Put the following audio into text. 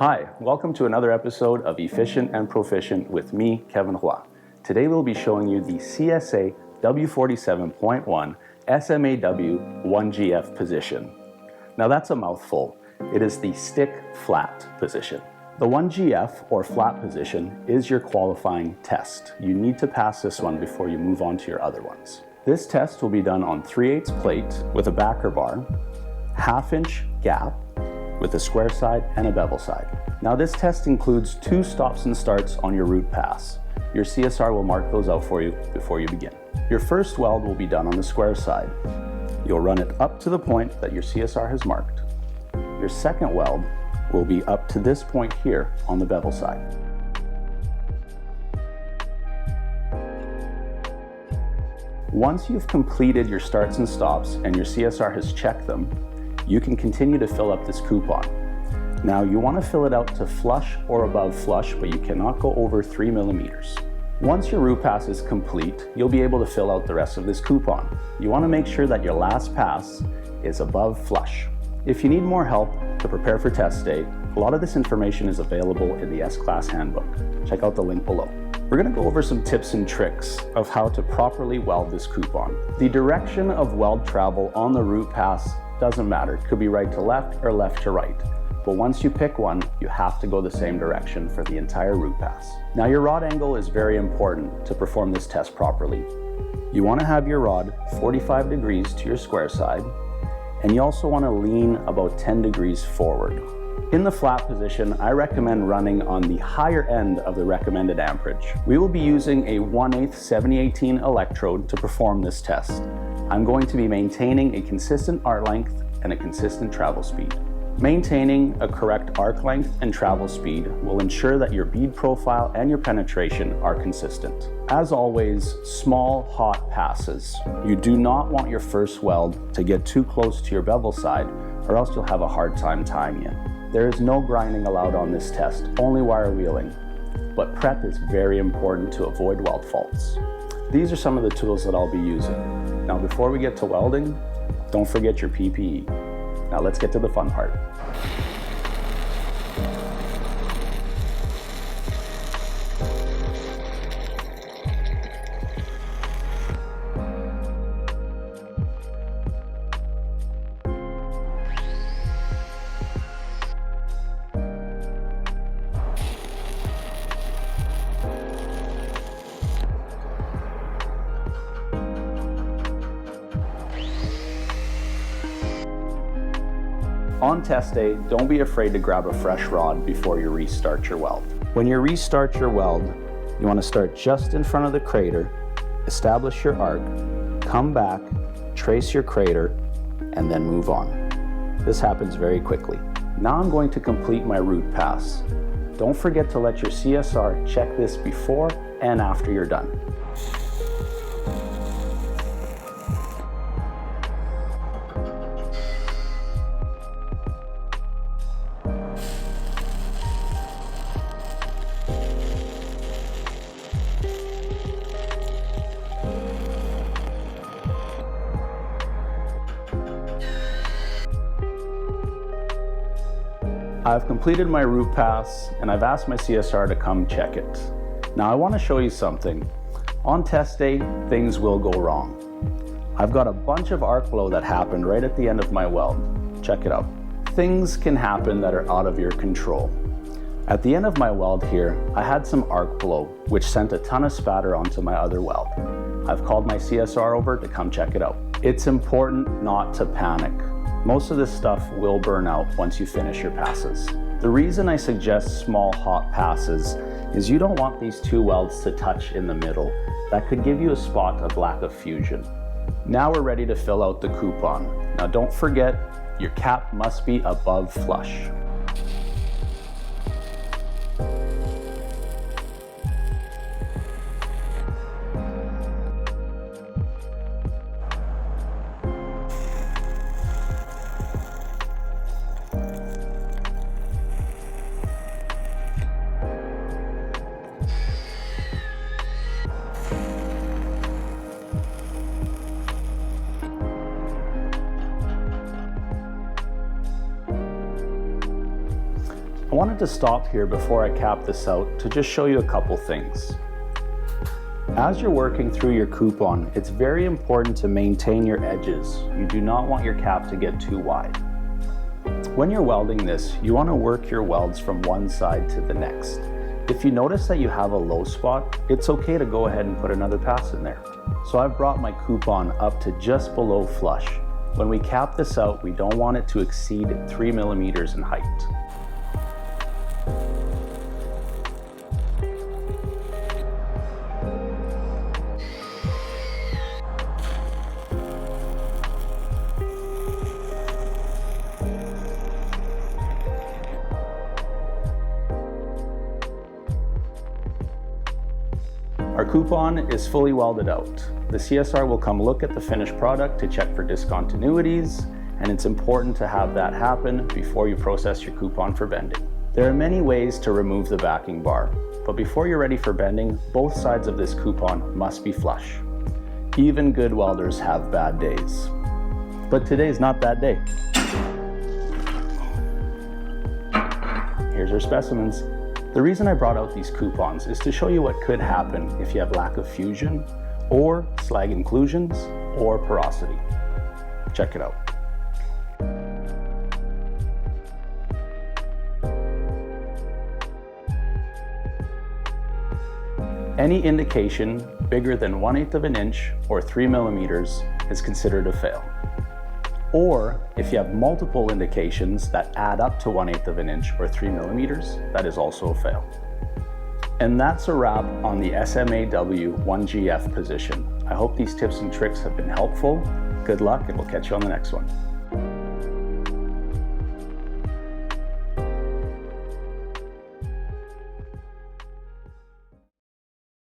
Hi, welcome to another episode of Efficient and Proficient with me, Kevin Hua. Today we'll be showing you the CSA W47.1 SMAW 1GF position. Now that's a mouthful. It is the stick flat position. The 1GF or flat position is your qualifying test. You need to pass this one before you move on to your other ones. This test will be done on 3/8 plate with a backer bar, 1/2 inch gap with a square side and a bevel side. Now this test includes 2 stops and starts on your root pass. Your CSR will mark those out for you before you begin. Your first weld will be done on the square side. You'll run it up to the point that your CSR has marked. Your second weld will be up to this point here on the bevel side. Once you've completed your starts and stops and your CSR has checked them, you can continue to fill up this coupon. Now you want to fill it out to flush or above flush, but you cannot go over 3 millimeters. Once your root pass is complete, you'll be able to fill out the rest of this coupon. You want to make sure that your last pass is above flush. If you need more help to prepare for test day, a lot of this information is available in the S-Class handbook. Check out the link below. We're going to go over some tips and tricks of how to properly weld this coupon. The direction of weld travel on the root pass doesn't matter. It could be right to left or left to right. But once you pick one, you have to go the same direction for the entire root pass. Now your rod angle is very important to perform this test properly. You want to have your rod 45 degrees to your square side, and you also want to lean about 10 degrees forward. In the flat position, I recommend running on the higher end of the recommended amperage. We will be using a 1/8 7018 electrode to perform this test. I'm going to be maintaining a consistent arc length and a consistent travel speed. Maintaining a correct arc length and travel speed will ensure that your bead profile and your penetration are consistent. As always, small, hot passes. You do not want your first weld to get too close to your bevel side, or else you'll have a hard time tying it. There is no grinding allowed on this test, only wire wheeling. But prep is very important to avoid weld faults. These are some of the tools that I'll be using. Now before we get to welding, don't forget your PPE. Now let's get to the fun part. On test day, don't be afraid to grab a fresh rod before you restart your weld. When you restart your weld, you want to start just in front of the crater, establish your arc, come back, trace your crater, and then move on. This happens very quickly. Now I'm going to complete my root pass. Don't forget to let your CSR check this before and after you're done. I've completed my root pass and I've asked my CSR to come check it. Now I want to show you something. On test day, things will go wrong. I've got a bunch of arc blow that happened right at the end of my weld. Check it out. Things can happen that are out of your control. At the end of my weld here, I had some arc blow, which sent a ton of spatter onto my other weld. I've called my CSR over to come check it out. It's important not to panic. Most of this stuff will burn out once you finish your passes. The reason I suggest small hot passes is you don't want these 2 welds to touch in the middle. That could give you a spot of lack of fusion. Now we're ready to fill out the coupon. Now don't forget, your cap must be above flush. I wanted to stop here before I cap this out to just show you a couple things. As you're working through your coupon, it's very important to maintain your edges. You do not want your cap to get too wide. When you're welding this, you want to work your welds from one side to the next. If you notice that you have a low spot, it's okay to go ahead and put another pass in there. So I've brought my coupon up to just below flush. When we cap this out, we don't want it to exceed 3 millimeters in height. Our coupon is fully welded out. The CSR will come look at the finished product to check for discontinuities, and it's important to have that happen before you process your coupon for bending. There are many ways to remove the backing bar, but before you're ready for bending, both sides of this coupon must be flush. Even good welders have bad days. But today's not that day. Here's our specimens. The reason I brought out these coupons is to show you what could happen if you have lack of fusion, or slag inclusions, or porosity. Check it out. Any indication bigger than 1/8 of an inch or 3 millimeters is considered a fail. Or if you have multiple indications that add up to 1/8 of an inch or 3 millimeters, that is also a fail. And that's a wrap on the SMAW 1GF position. I hope these tips and tricks have been helpful. Good luck, and we'll catch you on the next one.